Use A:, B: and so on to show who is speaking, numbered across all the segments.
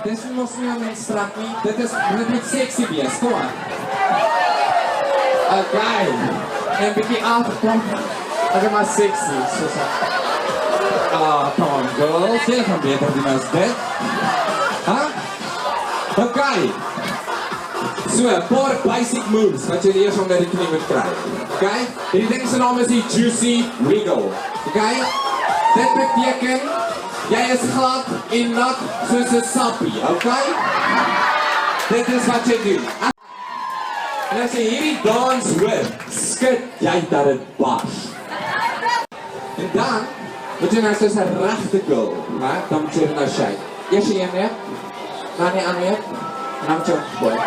A: Dis mos nie aan my strak nie. Dit moet sexy wees. Kom aan. Okay. En bietjie afkom. Ek is maar sexy, soos come on, girls. Jy gaan beter doen as dit. Okay. So, 'n paar basic moves wat jy eers onder die knie moet kry. Okay? Hierdie ding se naam is die Juicy Wiggle. Okay? Dit beteken jy is glad en nat soos 'n sappie, okay? Dit is wat jy doen. En as jy hierdie dans hoor, skud jy dat dit bars. En dan moet jy nou soos 'n regte girl, maar dan moet jy nou shake. Eers jy neer, dan die ander, en dan moet jy gooi.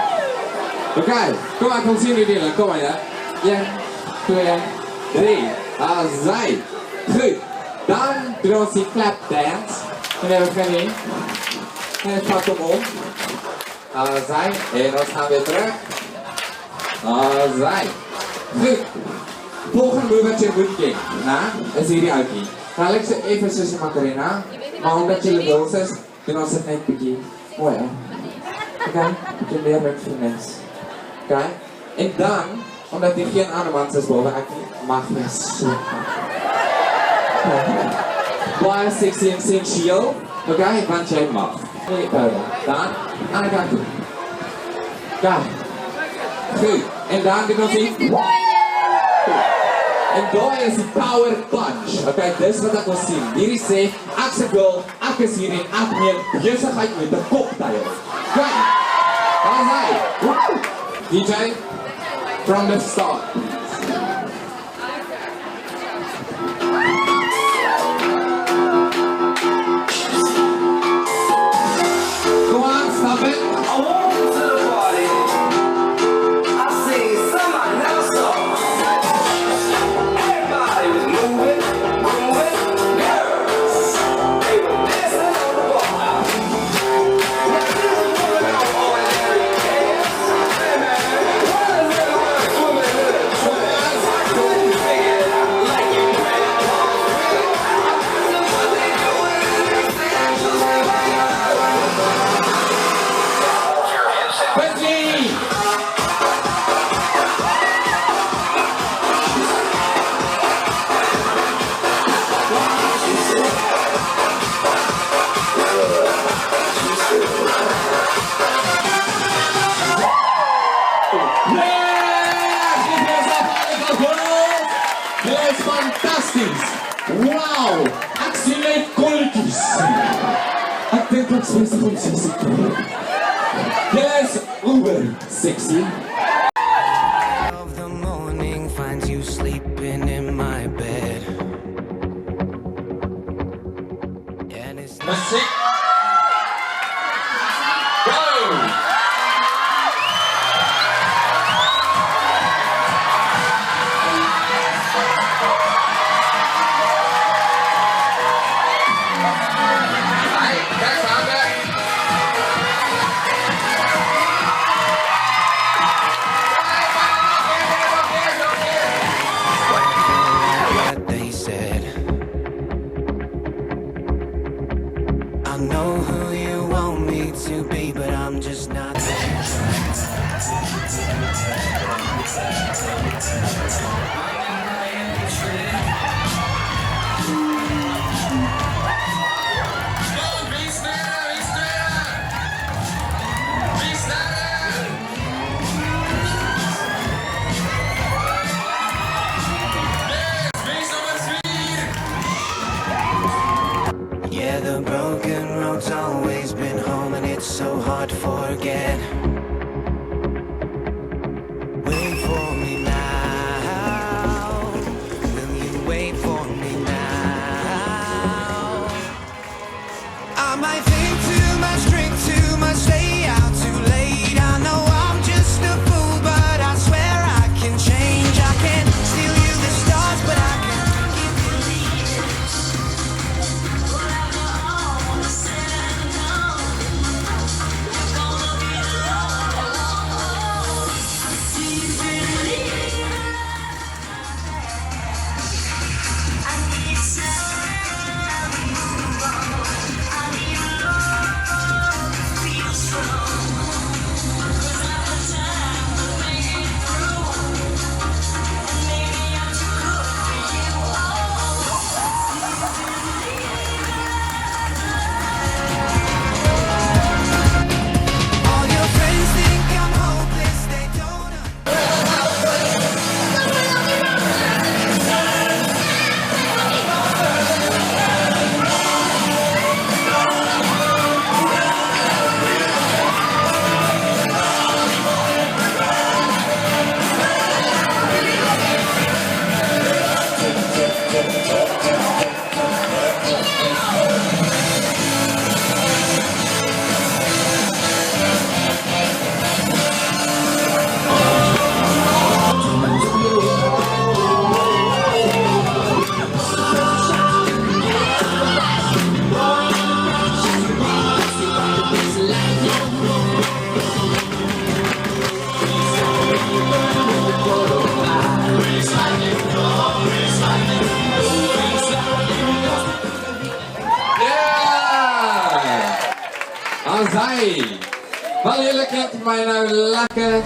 A: Okay, kom maar, kom sien jullie, kom maar, ja. 1, 2, 3, azai. Goed, dan doen ons die clap dance. En dan gaan we en pak hem om. Azai, en ons gaan weer terug. Azai. Goed, volgende move wat je moet doen, is hierdie oukie. Dan lijkt ze even soos die Macarena, maar omdat jullie girls is, doen ons het net bietjie mooi, hè. Okay, bietjie meer met vriendens. Okay? En dan, omdat jy geen ander mans is boven ek nie, mag jy so gaan. Baie sexy en sensueel, okay? Want jy mag. Dan, ander kant toe. Okay. Goed, en dan doen ons die. En daar is die power punch. Okay, dis wat ek wil sien. Hierdie sê, ek se girl, ek is hier en ek neem besigheid met 'n cocktail. Okay. Daar is hy. DJ, from the start. Go on, stop it.
B: I walk into the party. I see somebody never saw. Everybody was moving, girls. They were dancing on the bar. Now this was an ordinary dance. Hey man, what is everyone swimming in the trance? Don't figure it out like your grandpa. What they doing in the Los
A: Benji! Dit is fantastisch! Wauw! Ek sien net kolletjies! Ek dink ons is goed sexy. Dit is uber sexy.
C: Of the morning finds you sleeping in my bed. And it's
A: Music. Go! Oké. Wel jullie kent mij nou lekker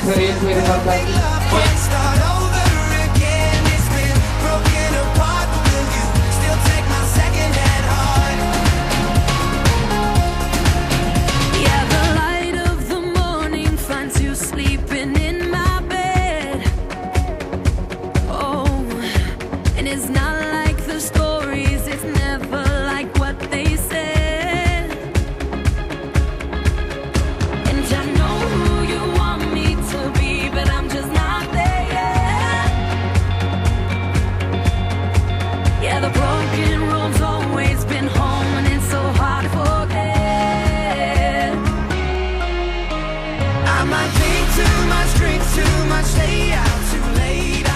A: gereed weer in dat tijd.
C: Can't start over again. It's been broken apart. Will you still take my second-hand heart? Yeah, the light of the morning finds you sleeping in my bed. Oh, and it's not like the stories. It's never like what they said. And I know who you want me to be, but I'm just not there yet. Yeah, the broken room's always been home, and it's so hard to forget. I might think too much, drink too much, stay out too late.